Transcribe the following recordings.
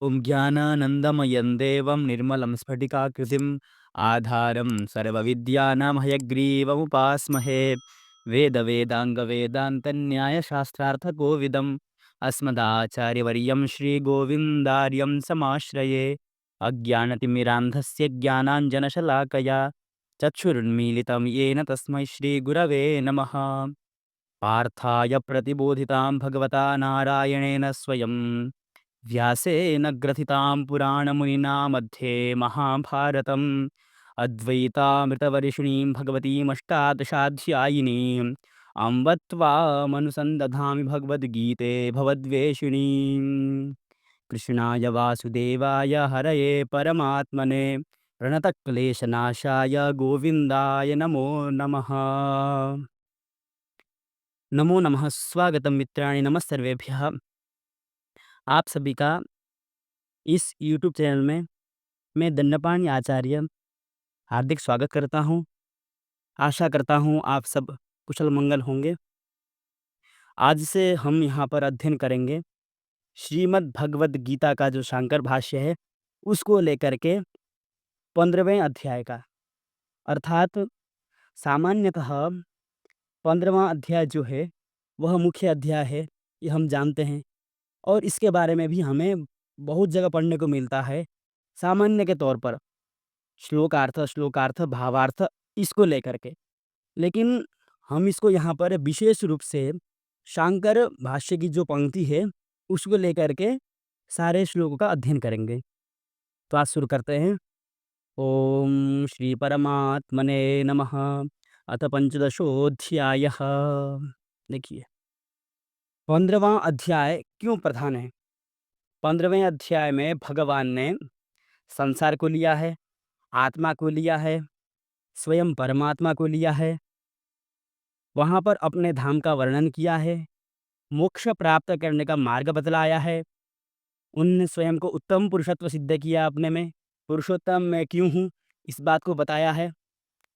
ॐ ज्ञानानन्दमयं देवं निर्मलं स्फटिकाकृतिम् आधारं सर्वविद्यानां हयग्रीवमुपास्महे। वेदवेदाङ्गवेदान्तन्यायशास्त्रार्थकोविदम् अस्मदाचार्यवर्यं श्रीगोविन्दार्यं समाश्रये। अज्ञानतिमिरान्धस्य ज्ञानाञ्जनशलाकया चक्षुरुन्मीलितं येन तस्मै श्रीगुरवे नमः। पार्थाय प्रतिबोधितां भगवता नारायणेन स्वयं व्यासेन ग्रथितां पुराणमुनिना मध्ये महाभारतम् अद्वैतामृतवर्षिणीं भगवतीमष्टादशाध्यायिनीम् अम्ब त्वामनुसन्दधामि भगवद्गीते भवद्वेषिणीम्। कृष्णाय वासुदेवाय हरये परमात्मने प्रणतक्लेशनाशाय गोविन्दाय नमो नमः। नमो नमः। स्वागतम मित्राणि, नमः सर्वेभ्यः। आप सभी का इस यूट्यूब चैनल में मैं दंडपाणि आचार्य हार्दिक स्वागत करता हूँ। आशा करता हूँ आप सब कुशल मंगल होंगे। आज से हम यहाँ पर अध्ययन करेंगे श्रीमद् भगवद गीता का जो शांकर भाष्य है उसको लेकर के 15वें अध्याय का, अर्थात सामान्यतः 15वां अध्याय जो है वह मुख्य अध्याय है, ये हम जानते हैं। और इसके बारे में भी हमें बहुत जगह पढ़ने को मिलता है सामान्य के तौर पर, श्लोकार्थ भावार्थ इसको लेकर के। लेकिन हम इसको यहाँ पर विशेष रूप से शांकर भाष्य की जो पंक्ति है उसको लेकर के सारे श्लोकों का अध्ययन करेंगे। तो आज शुरू करते हैं। ओम श्री परमात्मने नमः। अथ पंचदशोऽध्यायः। देखिए, 15वां अध्याय क्यों प्रधान है। 15वें अध्याय में भगवान ने संसार को लिया है, आत्मा को लिया है, स्वयं परमात्मा को लिया है, वहाँ पर अपने धाम का वर्णन किया है, मोक्ष प्राप्त करने का मार्ग बतलाया है। उनने स्वयं को उत्तम पुरुषत्व सिद्ध किया अपने में, पुरुषोत्तम मैं क्यों हूँ इस बात को बताया है।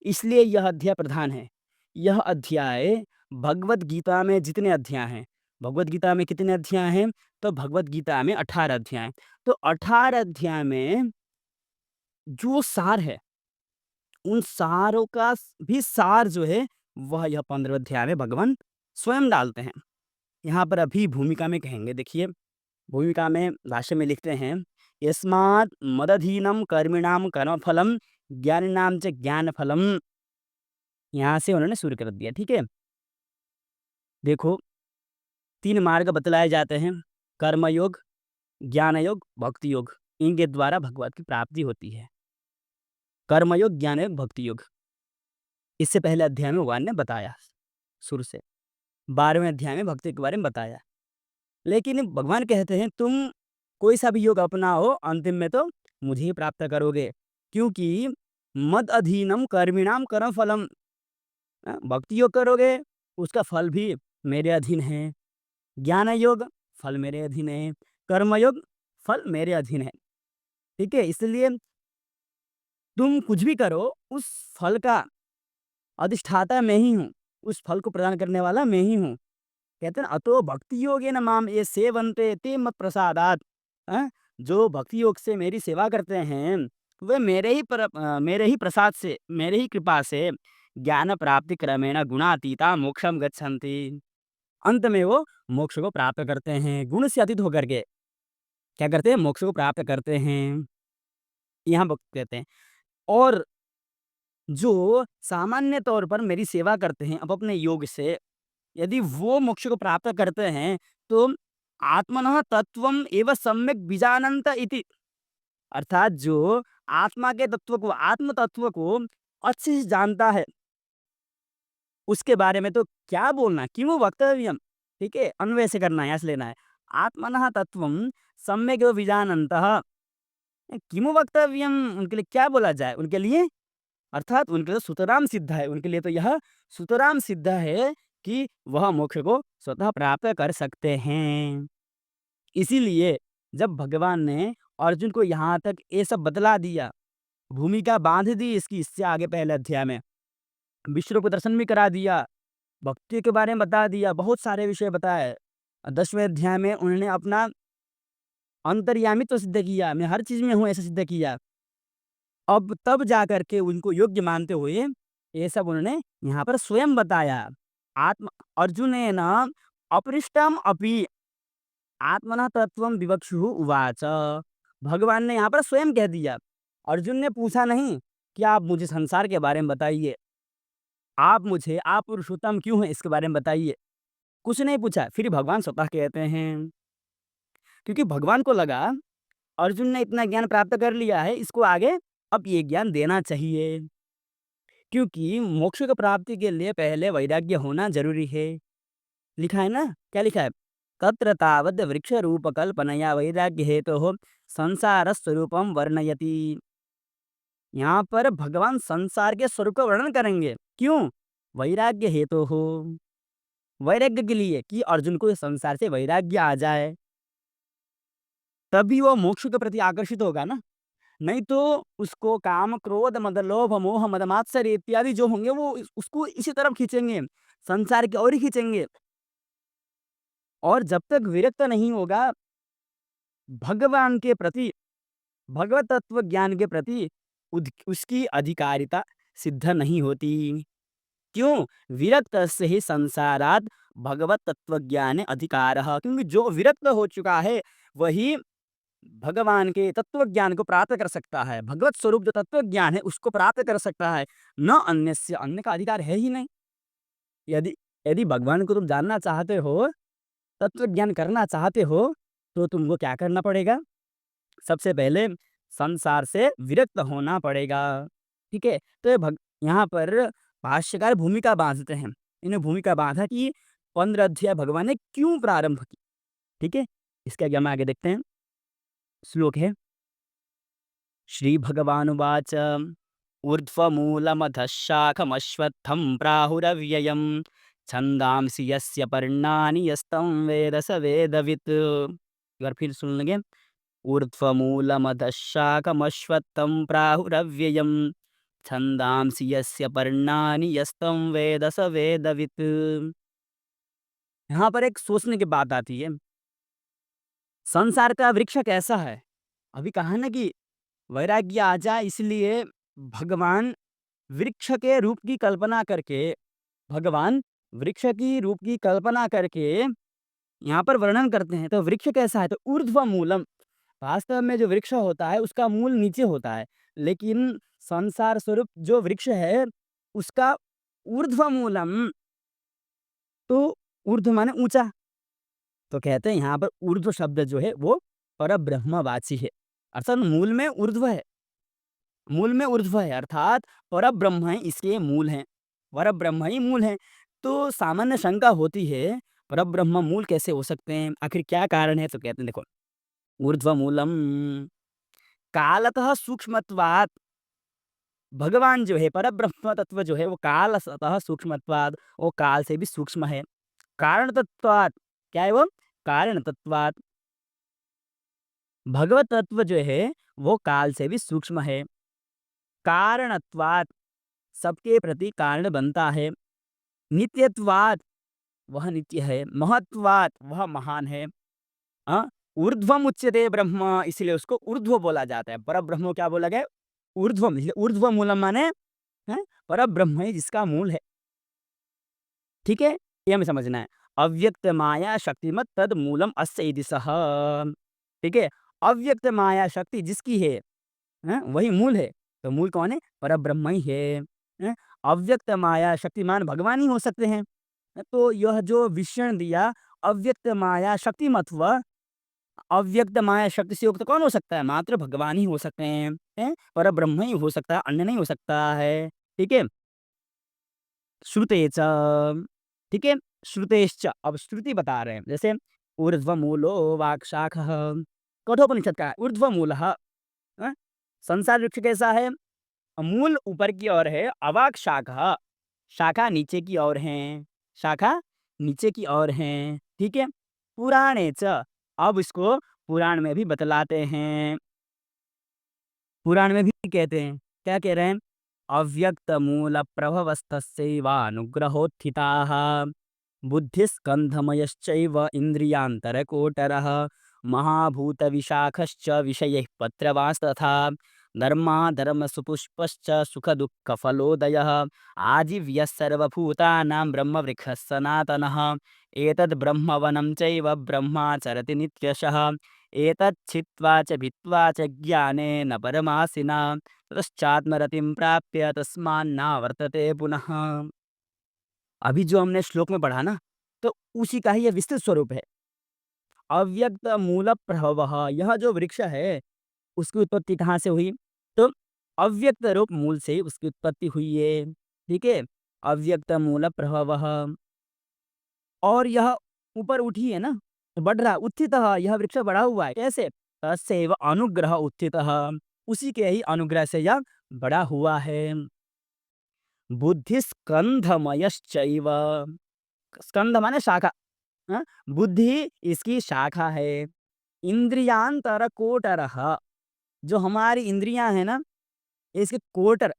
इसलिए यह अध्याय प्रधान है। यह अध्याय भगवत गीता में जितने अध्याय हैं, भगवत गीता में कितने अध्याय हैं, तो भगवत गीता में 18 अध्याय हैं। तो 18 अध्याय में जो सार है उन सारों का भी सार जो है वह यह 15 अध्याय में भगवान स्वयं डालते हैं। यहाँ पर अभी भूमिका में कहेंगे। देखिए, भूमिका में भाष्य में लिखते हैं, यस्मात् मदधीनम कर्मिणाम कर्मफलम ज्ञानिनाम च ज्ञानफलम। यहाँ से उन्होंने शुरू कर दिया। ठीक है, देखो, 3 मार्ग बतलाए जाते हैं, कर्मयोग, ज्ञान योग, भक्ति योग। इनके द्वारा भगवत की प्राप्ति होती है। कर्मयोग, ज्ञान योग, भक्ति योग। इससे पहले अध्याय में भगवान ने बताया शुरू से, 12वें अध्याय में भक्ति के बारे में बताया। लेकिन भगवान कहते हैं तुम कोई सा भी योग अपनाओ, अंतिम में तो मुझे ही प्राप्त करोगे, क्योंकि मद अधीनम कर्मिणाम कर्म फलम। भक्ति योग करोगे उसका फल भी मेरे अधीन है, ज्ञान योग फल मेरे अधीन है, कर्म योग फल मेरे अधीन है। ठीक है, इसलिए तुम कुछ भी करो उस फल का अधिष्ठाता मैं ही हूँ, उस फल को प्रदान करने वाला मैं ही हूँ। कहते हैं अतो भक्ति योगे न माम ये सेवन्ते ते मत प्रसादात। जो भक्ति योग से मेरी सेवा करते हैं वे मेरे ही प्रसाद से, मेरे ही कृपा से ज्ञान प्राप्ति क्रमेण गुणातीता मोक्षम गच्छन्ति। अंत में वो मोक्ष को प्राप्त करते हैं, गुण से अतीत होकर के क्या करते हैं, मोक्ष को प्राप्त करते हैं। यहाँ भक्त कहते हैं। और जो सामान्य तौर पर मेरी सेवा करते हैं अब अपने योग से, यदि वो मोक्ष को प्राप्त करते हैं तो आत्मनः तत्वम एवं सम्यक बीजानंत इति। अर्थात जो आत्मा के तत्व को, आत्म तत्व को अच्छे से जानता है, उसके बारे में तो क्या बोलना, क्यों वक्तव्यम। ठीक है, अन्वय से करना है, यहाँ से लेना है। आत्मनः तत्वम सम्यक एवं बीजानन्तः किमु वक्तव्यम, उनके लिए क्या बोला जाए, उनके लिए, अर्थात उनके लिए सुतराम सिद्ध है, उनके लिए तो यह सुतराम सिद्ध है कि वह मोक्ष को स्वतः प्राप्त कर सकते हैं। इसीलिए जब भगवान ने अर्जुन को यहाँ तक ये सब बतला दिया, भूमिका बांध दी इसकी, इससे आगे पहले अध्याय में विश्व को दर्शन भी करा दिया, भक्ति के बारे में बता दिया, बहुत सारे विषय बताए। 10वें अध्याय में उन्होंने अपना अंतर्यामी तो सिद्ध किया, मैं हर चीज़ में हूँ ऐसा सिद्ध किया। अब तब जा कर के उनको योग्य मानते हुए ये सब उन्होंने यहाँ पर स्वयं बताया। आत्म अर्जुनेन अपृष्टम अपि आत्मनः तत्वं विवक्षुः उवाच। भगवान ने यहाँ पर स्वयं कह दिया। अर्जुन ने पूछा नहीं कि आप मुझे संसार के बारे में बताइए, आप पुरुषोत्तम क्यों हैं इसके बारे में बताइए। कुछ नहीं पूछा, फिर भगवान स्वतः कहते हैं। क्योंकि भगवान को लगा अर्जुन ने इतना ज्ञान प्राप्त कर लिया है, इसको आगे अब ये ज्ञान देना चाहिए। क्योंकि मोक्ष की प्राप्ति के लिए पहले वैराग्य होना ज़रूरी है। लिखा है ना? क्या लिखा है? तत्र तावद् वृक्षरूपकल्पनया वैराग्य हेतोः संसारस्वरूपं वर्णयति। यहाँ पर भगवान संसार के स्वरूप का वर्णन करेंगे। क्यों? वैराग्य हेतोः, वैराग्य के लिए कि अर्जुन को इस संसार से वैराग्य आ जाए। तभी वो मोक्ष के प्रति आकर्षित होगा ना। नहीं तो उसको काम, क्रोध, मद, लोभ, मोह, मद, मात्सर्य इत्यादि जो होंगे वो उसको इसी तरफ खींचेंगे, संसार की ओर ही खींचेंगे। और जब तक विरक्त नहीं होगा भगवान के प्रति, भगवत तत्व ज्ञान के प्रति उसकी अधिकारिता सिद्ध नहीं होती। क्यों? विरक्तस्य हि संसारात् भगवत तत्व ज्ञान अधिकारः। क्योंकि जो विरक्त हो चुका है वही भगवान के तत्व ज्ञान को प्राप्त कर सकता है। भगवत स्वरूप जो तत्व ज्ञान है उसको प्राप्त कर सकता है। न अन्यस्य, अन्य का अधिकार है ही नहीं। यदि यदि भगवान को तुम जानना चाहते हो, तत्व ज्ञान करना चाहते हो, तो तुमको क्या करना पड़ेगा? सबसे पहले संसार से विरक्त होना पड़ेगा। ठीक है? तो यहाँ पर भाष्यकार भूमिका बाँधते हैं। इन्हें भूमिका बाँधा कि 15 अध्याय भगवान ने क्यों प्रारंभ की। ठीक है? इसके आगे हम आगे देखते हैं। श्लोक है श्रीभगवानुवाच ऊर्ध्वमूलमधः शाखमश्वत्थं प्राहुरव्ययं छन्दांसि यस्य पर्णानि यस्तं वेद स वेदवित्। एक बार फिर सुन लेंगे। ऊर्ध्वमूलमधः शाखमश्वत्थं प्राहुरव्ययं छन्दांसि यस्य पर्णानि यस्तं वेद स वेदवित्। यहाँ पर एक सोचने की बात आती है। संसार का वृक्ष कैसा है? अभी कहा ना कि वैराग्य आ जाए इसलिए भगवान वृक्ष के रूप की कल्पना करके भगवान वृक्ष की रूप की कल्पना करके यहाँ पर वर्णन करते हैं। तो वृक्ष कैसा है? तो ऊर्ध्व मूलम, वास्तव में जो वृक्ष होता है उसका मूल नीचे होता है, लेकिन संसार स्वरूप जो वृक्ष है उसका ऊर्ध्व मूलम, तो ऊर्ध्व माने ऊंचा। तो कहते हैं यहाँ पर ऊर्ध्व शब्द जो है वो परब्रह्मवाची है, अर्थात मूल में ऊर्ध्व है। मूल में ऊर्ध्व है अर्थात परब्रह्म है, इसके मूल हैं। परब्रह्म ही मूल है। तो सामान्य शंका होती है परब्रह्म मूल कैसे हो सकते हैं? आखिर क्या कारण है? तो कहते हैं देखो ऊर्ध्वमूलम कालतः सूक्ष्मत्वात्। भगवान जो है परब्रह्म तत्व जो है वो कालतः सूक्ष्मत्वात्, वो काल से भी सूक्ष्म है। कारण तत्वात्, क्या है वो? कारण तत्वात्। भगवत तत्व जो है वो काल से भी सूक्ष्म है। कारणत्वात्, सबके प्रति कारण बनता है। नित्यत्वात्, वह नित्य है। महत्वात्, वह महान है। ऊर्ध्वम उच्यते ब्रह्म, इसलिए उसको ऊर्ध्व बोला जाता है। परब्रह्म को क्या बोला गया? ऊर्ध्वम। इसलिए ऊर्ध्व मूलम माने परब्रह्म है जिसका मूल है। ठीक है? ये हमें समझना है। अव्यक्त माया शक्तिमत तद मूलम अस्य इति सः। ठीक है? अव्यक्त माया शक्ति जिसकी है, वही मूल है। तो मूल कौन है? परब्रह्म ही है। अव्यक्त माया शक्तिमान भगवान ही हो सकते हैं। तो यह जो विशेषण दिया अव्यक्त माया शक्तिमत्व, अव्यक्त माया शक्ति से युक्त कौन हो सकता है? मात्र भगवान ही हो सकते हैं? परब्रह्म ही हो सकता है, अन्य नहीं हो सकता है। ठीक है? श्रुते च, ठीक है? श्रुतेश्च, अब श्रुति बता रहे हैं। जैसे ऊर्ध्वमूलो वाक्शाखः, कठोपनिषद का है ऊर्ध्वमूलः। संसार वृक्ष कैसा है? मूल ऊपर की ओर है, अवाक शाखा, शाखा नीचे की ओर है, शाखा नीचे की ओर है। ठीक है? पुराणे च, अब इसको पुराण में भी बतलाते हैं। पुराण में भी कहते हैं, क्या कह रहे हैं? अव्यक्त मूल प्रभवस्तस्यैवानुग्रहोत्थिताः बुद्धिस्कन्धमयश्चैव इन्द्रियान्तरकोटरः महाभूतविशाखश्च विषयैः पत्रवांस्तथा धर्माधर्मसुपुष्पश्च सुखदुःखफलोदयः आजीव्यः सर्वभूतानां ब्रह्मवृक्षः सनातनः एतद् ब्रह्मवनं चैव ब्रह्माचरति नित्यशः एतत् छित्त्वा च भित्त्वा च ज्ञानेन परमासिना ततश्चात्मरतिं प्राप्य तस्मान्नावर्तते पुनः। अभी जो हमने श्लोक में पढ़ा ना, तो उसी का ही ये विस्तृत स्वरूप है। अव्यक्त मूल प्रभवः, यह जो वृक्ष है उसकी उत्पत्ति कहाँ से हुई? तो अव्यक्त रूप मूल से उसकी उत्पत्ति हुई है। ठीक है? अव्यक्त मूल प्रभवः, और यह ऊपर उठी है ना, बढ़ रहा, उत्थितः, यह वृक्ष बढ़ा हुआ है। कैसे? तस्यैव अनुग्रह उत्थितः, उसी के ही अनुग्रह से यह बड़ा हुआ है। बुद्धिस्कंधमयश्चैव, स्कंध माने शाखा। हाँ? बुद्धि इसकी शाखा है। इंद्रियांतर कोटरः, जो हमारी इंद्रियां हैं ना, इसके कोटर,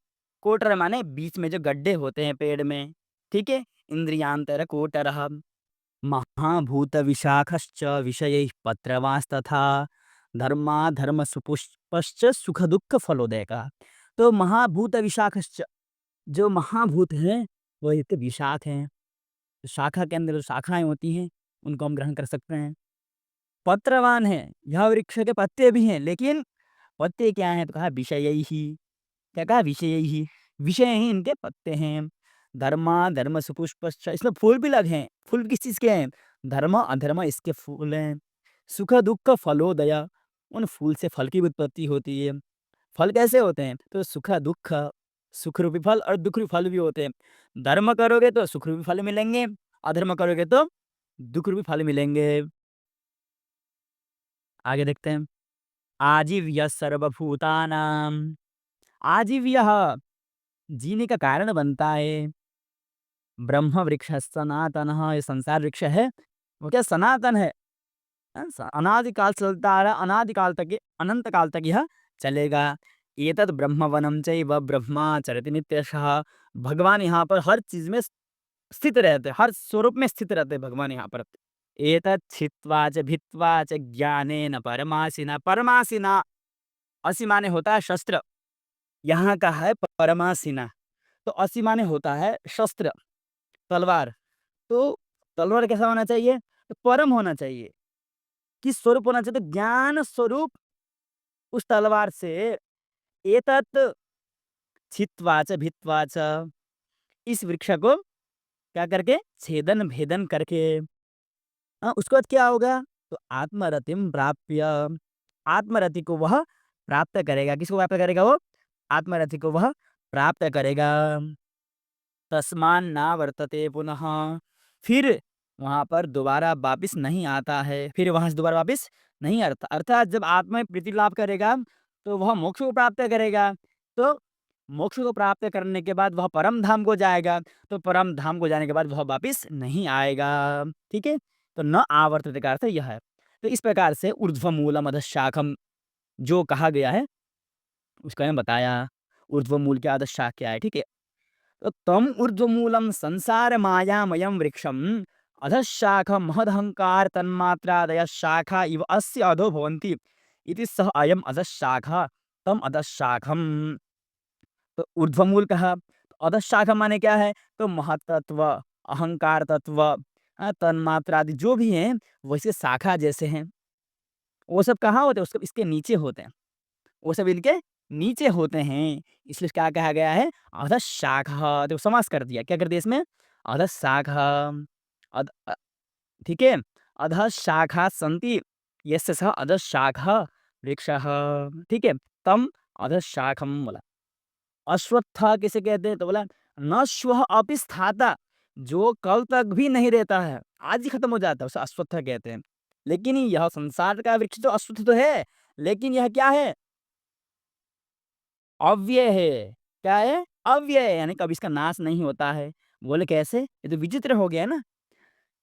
कोटर माने बीच में जो गड्ढे होते हैं पेड़ में। ठीक है? इंद्रियांतर कोटरः महाभूत विशाखश्च विषयैः पत्रवांस्तथा धर्माधर्म सुपुष्पश्च सुख दुःख फलोदय का। तो महाभूत विशाखश्च, जो महाभूत हैं वो एक विशाख हैं। शाखा के अंदर जो शाखाएं होती हैं उनको हम ग्रहण कर सकते हैं। पत्रवान है, यह वृक्ष के पत्ते भी हैं, लेकिन पत्ते क्या हैं? तो कहा विषयैः। क्या कहा? विषयैः, विषय ही इनके पत्ते हैं। धर्मा धर्म सुपुष्पश्च, इसमें फूल भी लगे हैं। फूल किस चीज के हैं? धर्म अधर्म इसके फूल हैं। सुख दुःख फलोदय, उन फूल से फल की भी उत्पत्ति होती है। फल कैसे होते हैं? तो सुख दुःख, सुख रूपी फल और दुख रूपी फल भी होते हैं। धर्म करोगे तो सुख रूपी फल मिलेंगे, अधर्म करोगे तो दुख रूपी फल मिलेंगे। आगे देखते हैं। आजीव्य सर्वभूतानाम, आजीव्य जीने का कारण बनता है। ब्रह्म वृक्ष सनातन, ये संसार वृक्ष है वो क्या? सनातन है। अनादिकाल से चलता आ रहा, अनादिकाल तक, अनंत काल तक यह चलेगा। एतद् ब्रह्मवनं चैव ब्रह्माचरति नित्यशः, भगवान यहाँ पर हर चीज में स्थित रहते हैं, हर स्वरूप में स्थित रहते हैं भगवान यहाँ पर। एतत् छित्त्वा च भित्त्वा च ज्ञानेन परमासिना, परमासिना, असी माने होता है शस्त्र, यहाँ का है परमासिना। तो असी माने होता है शस्त्र, तलवार। तो तलवार कैसा होना चाहिए? तो परम होना चाहिए। किस स्वरूप होना चाहिए? तो ज्ञान स्वरूप उस तलवार से एतत् छित्त्वा च भित्त्वा च, इस वृक्ष को क्या करके? छेदन भेदन करके। उसके बाद क्या होगा? तो आत्मरतिम प्राप्य, आत्मरति को वह प्राप्त करेगा। किसको प्राप्त करेगा? वो आत्मरति को वह प्राप्त करेगा। तस्मान ना वर्तते पुनः, फिर वहाँ पर दोबारा वापिस नहीं आता है। फिर वहाँ से दोबारा वापिस नहीं आता, अर्थात जब आत्मा में प्रीति लाभ करेगा तो वह मोक्ष को प्राप्त करेगा। तो मोक्ष को प्राप्त करने के बाद वह परम धाम को जाएगा। तो परम धाम को जाने के बाद वह वापिस नहीं आएगा। ठीक है? तो न आवर्तते का अर्थ यह है। तो इस प्रकार से ऊर्ध्वमूलम अधशाखम जो कहा गया है उसका मैं बताया। ऊर्ध्वमूल क्या, अधशाख क्या है? ठीक है? तो तम ऊर्ध्वमूलम संसार मायामयम वृक्षम अधशाख महदहंकार तन्मात्रादय शाखा इव अस्य अधो भवन्ति इति सह अयम अधशाख तम अधशाखम। तो ऊर्ध्वमूल कहा, तो अधशाखा माने क्या है? तो महतत्व, अहंकार तत्व, तन्मात्रा आदि जो भी हैं वैसे शाखा जैसे हैं। वो सब कहाँ होते हैं? उसके इसके नीचे होते हैं। वो सब इनके नीचे होते हैं। इसलिए क्या कहा गया है? अधशाखः। देखो समास कर दिया। क्या कर दिया इसमें? अधशाखः। अध ठीक है? अधशाखा सन्ति यस्य सः अधशाखः वृक्षः। ठीक है? तम अधशाखम बोला। अश्वत्थ किसे कहते हैं? तो बोला न श्वः अपि स्थाता, जो कल तक भी नहीं रहता है, आज ही खत्म हो जाता है, उसे अश्वत्थ कहते हैं। लेकिन यह संसार का वृक्ष तो अश्वत्थ तो है, लेकिन यह क्या है? अव्यय है। क्या है? अव्यय है, यानी कभी इसका नाश नहीं होता है। बोले कैसे? ये तो विचित्र हो गया ना।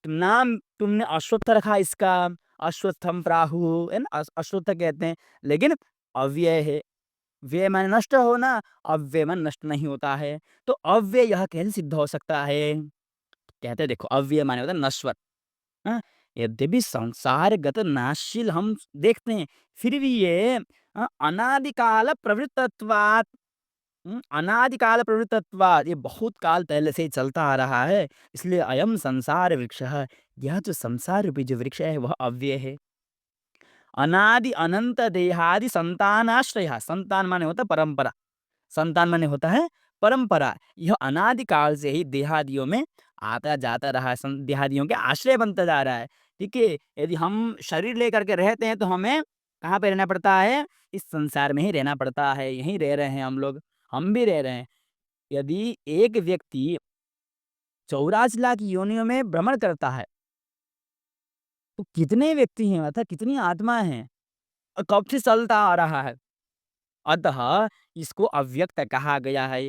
नाम तुमने अश्वत्थ रखा इसका, अश्वत्थम प्राहु है ना, अश्वत्थ कहते हैं, लेकिन अव्यय है। व्यय माने नष्ट होना, अव्यय माने नष्ट नहीं होता है। तो अव्यय यह कैसे सिद्ध हो सकता है? कहते हैं देखो, अव्यय माने होता है नश्वर। हाँ? यद्यपि संसारगत नाशशील हम देखते हैं, फिर भी ये अनादिकाल प्रवृत्तत्वात् अनादिकाल प्रवृत्तत्वात् ये बहुत काल पहले से ही चलता आ रहा है। इसलिए अयम संसार वृक्षः, यह जो संसार रूपी जो वृक्ष है वह अव्यय है। अनादि अनंत देहादि संतानाश्रयः, संतान माने होता है परंपरा, संतान माने होता है परंपरा। यह अनादिकाल से ही देहादियों में आता जाता रहा है, देहादियों के आश्रय बनता जा रहा है। ठीक है, यदि हम शरीर लेकर के रहते हैं तो हमें कहाँ पे रहना पड़ता है? इस संसार में ही रहना पड़ता है, यहीं रह रहे हैं हम लोग, हम भी रह रहे हैं। यदि एक व्यक्ति 84 लाख योनियों में भ्रमण करता है, तो कितने व्यक्ति हैं, अर्थात कितनी आत्मा हैं, और कब से चलता आ रहा है। अतः इसको अव्यक्त कहा गया है।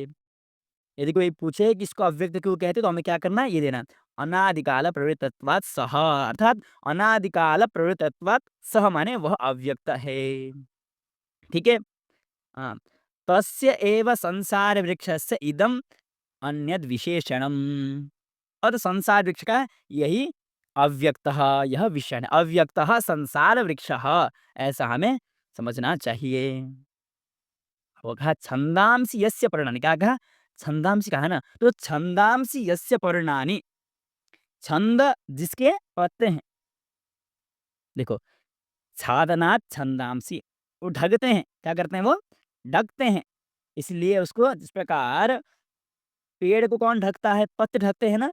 यदि कोई पूछे कि इसको अव्यक्त क्यों कहते हैं, तो हमें क्या करना है, ये देना, अनादिकाल प्रवृत्तत्वात् सः, अर्थात अनादिकाल प्रवृत्तत्वात् सः माने वह अव्यक्त है। ठीक है, हाँ, तस्य एव संसार वृक्षस्य इदम अन्यद विशेषणम, और संसार वृक्ष का यही अव्यक्तः, यह विशेषण, अव्यक्तः संसार वृक्षः, ऐसा हमें समझना चाहिए। वो कहा छंदांसि यस्य पर्णानि, क्या कहा? छंदांसि कहा ना, तो छंदांसि यस्य पर्णानि, छंद जिसके पत्ते हैं। देखो, छादनात् छंदांसि, वो ढकते हैं, क्या करते हैं वो? ढकते हैं। इसलिए उसको, जिस प्रकार पेड़ को कौन ढकता है? पत्ते ढकते हैं ना।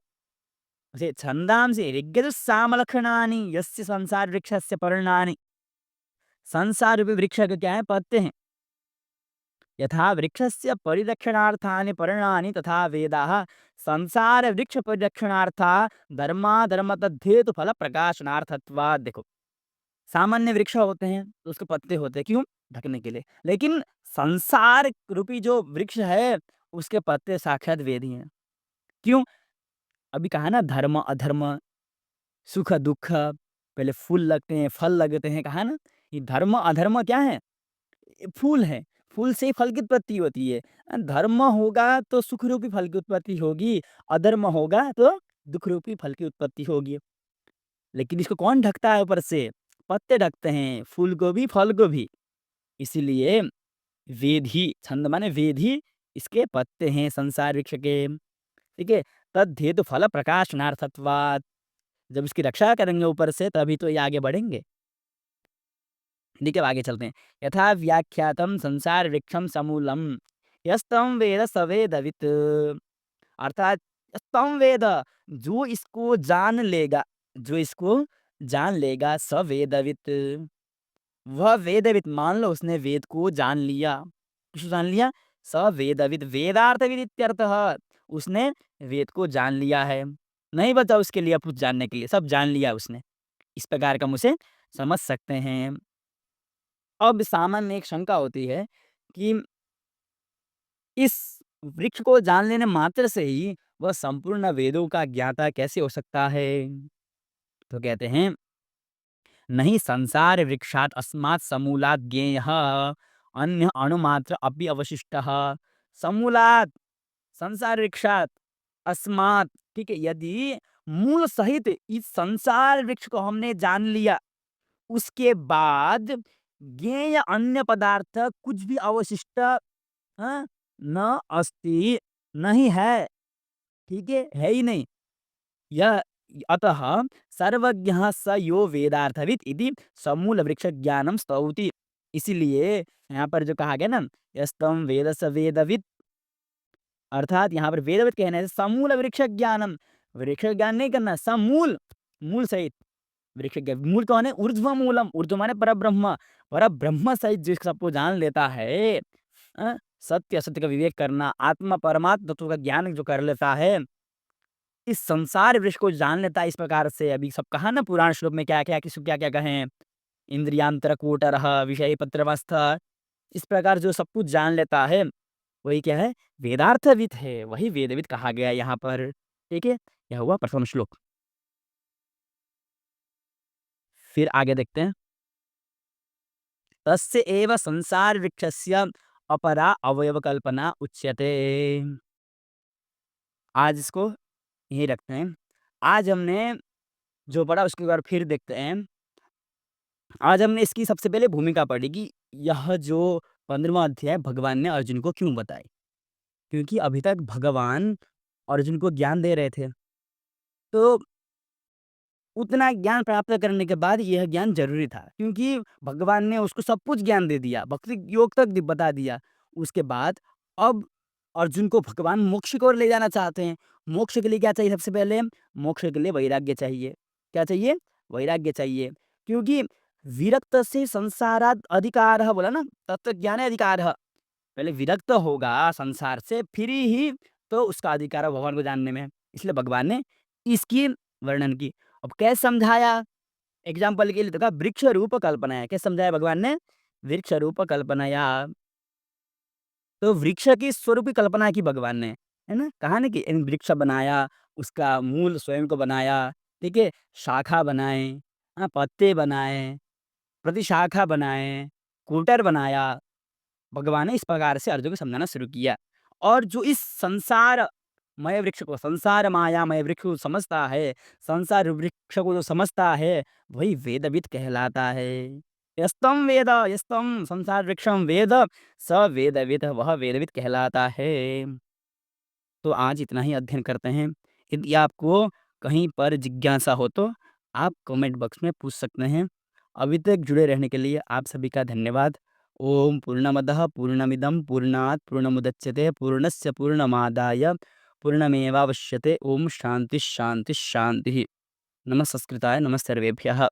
उसे छंदांसि ऋग्यजुस्सामलक्षणानि यस्य संसार वृक्षस्य पर्णानि, संसार रूपी वृक्ष के क्या है? पत्ते हैं। यथा वृक्षस्य परिरक्षणार्थानि पर्णानि तथा वेदाः संसार वृक्ष परिरक्षणार्था धर्माधर्म तद्धेतु फल प्रकाशनार्थत्वात्। देखो, सामान्य वृक्ष होते हैं तो उसके पत्ते होते हैं, क्यों? ढकने के लिए। लेकिन संसार रूपी जो वृक्ष है उसके पत्ते साक्षात वेद ही हैं। क्यों? अभी कहा ना, धर्म अधर्म, सुख दुख, पहले फूल लगते हैं, फल लगते हैं, कहा ना। ये धर्म अधर्म क्या है? ये फूल है, फूल से ही फल की उत्पत्ति होती है। धर्म होगा तो सुख रूपी फल की उत्पत्ति होगी, अधर्म होगा तो दुख रूपी फल की उत्पत्ति होगी। लेकिन इसको कौन ढकता है ऊपर से? पत्ते ढकते हैं, फूल को भी फल को भी। इसीलिए वेद ही, छंद माने वेद ही इसके पत्ते हैं संसार वृक्ष के। ठीक है, तद्धेतु फल प्रकाशनार्थत्वात्, जब इसकी रक्षा करेंगे ऊपर से तभी तो ये आगे बढ़ेंगे। ठीक है, अब आगे चलते हैं। यथा व्याख्यातम संसार वृक्षम समूलम, यस्तम वेद स वेदवित्, अर्थात यस्तम वेद, जो इसको जान लेगा, जो इसको जान लेगा, स वेदवित्, वह वेदवित्, मान लो उसने वेद को जान लिया। किसको जान लिया? स वेदवित्, वेदार्थविद इत्यर्थः, उसने वेद को जान लिया है। नहीं बचा उसके लिए अब कुछ जानने के लिए, सब जान लिया उसने। इस प्रकार का हम उसे समझ सकते हैं। अब सामान्य एक शंका होती है कि इस वृक्ष को जान लेने मात्र से ही वह संपूर्ण वेदों का ज्ञाता कैसे हो सकता है? तो कहते हैं, नहीं संसार वृक्षात् अस्मात् समूलात् ज्ञेयः अन्य अणुमात्र अपि अवशिष्टः। समूलात्, संसार वृक्षात्, अस्मात्, ठीक है, यदि मूल सहित इस संसार वृक्ष को हमने जान लिया, उसके बाद ज्ञेय अन्य पदार्थ कुछ भी अवशिष्ट न अस्ति, नहीं है। ठीक है ही नहीं। यह, अतः सर्वज्ञः स यो वेदार्थवित् इति समूल वृक्ष ज्ञानम स्तौति। इसीलिए यहाँ पर जो कहा गया ना, यस्तम वेद स वेदवित्, अर्थात यहाँ पर वेदवित् कहने से समूल वृक्ष ज्ञानम, वृक्ष ज्ञान नहीं करना, समूल, मूल सहित वृक्ष ज्ञान। मूल कौन है? ऊर्ध्व मूलम, ऊर्ध्व माने परब्रह्म, परब्रह्म सहित जिस सबको जान लेता है, सत्य असत्य का विवेक करना, आत्मा परमात्मा तत्व का ज्ञान जो कर लेता है, इस संसार वृक्ष को जान लेता है इस प्रकार से। अभी सब कहा ना पुराण श्लोक में, क्या क्या, किसको क्या क्या कहें, इंद्रियांतरकूटरः विषयपत्रमस्थः, इस प्रकार जो सब कुछ जान लेता है वही क्या है? वेदार्थविद है, वही वेदविद कहा गया यहाँ पर। ठीक है, यह हुआ प्रथम श्लोक। फिर आगे देखते हैं, तस्य एव संसार वृक्षस्य अपरा अवयव कल्पना उच्यते। आज इसको यहीं रखते हैं। आज हमने जो पढ़ा उसके बाद फिर देखते हैं। आज हमने इसकी सबसे पहले भूमिका पढ़ी कि यह जो 15वां अध्याय भगवान ने अर्जुन को क्यों बताई? क्योंकि अभी तक भगवान अर्जुन को ज्ञान दे रहे थे। तो उतना ज्ञान प्राप्त करने के बाद यह ज्ञान ज़रूरी था, क्योंकि भगवान ने उसको सब कुछ ज्ञान दे दिया, भक्ति योग तक दि बता दिया। उसके बाद अब अर्जुन को भगवान मोक्ष की ओर ले जाना चाहते हैं। मोक्ष के लिए क्या चाहिए सबसे पहले? मोक्ष के लिए वैराग्य चाहिए। क्या चाहिए? वैराग्य चाहिए। क्योंकि विरक्तस्य संसारात् अधिकारः बोला ना, तत्वज्ञाने अधिकारः। पहले विरक्त होगा संसार से, फिर ही तो उसका अधिकार है भगवान को जानने में। इसलिए भगवान ने इसकी वर्णन की। अब कैसे समझाया? एग्ज़ाम्पल के लिए तो कहा वृक्ष रूप कल्पनाया। कैसे समझाया भगवान ने? वृक्ष रूप कल्पनाया। तो वृक्ष की स्वरूप की कल्पना की भगवान ने, है ना? कहा ना कि इन वृक्ष बनाया, उसका मूल स्वयं को बनाया, ठीक है? शाखा बनाए, पत्ते बनाए, प्रतिशाखा बनाए, कूटर बनाया। भगवान ने इस प्रकार से अर्जुन को समझाना शुरू किया। और जो इस संसारमय वृक्ष को, संसार मायामय वृक्ष को समझता है, संसार वृक्ष को जो समझता है, वही वेदविद कहलाता है। यस्तम संसार वृक्षम वेद, स वेदविद, वह वेदविद कहलाता है। तो आज इतना ही अध्ययन करते हैं। यदि आपको कहीं पर जिज्ञासा हो तो आप कमेंट बॉक्स में पूछ सकते हैं। अभी तक जुड़े रहने के लिए आप सभी का धन्यवाद। ओम पूर्णमदः पूर्णमिदं पूर्णात् पूर्णमुदच्यते पूर्णस्य पूर्णमादाय पूर्णमेवावशिष्यते। ओम शांति शांति शांति। नमः संस्कृताय नमः सर्वेभ्यः।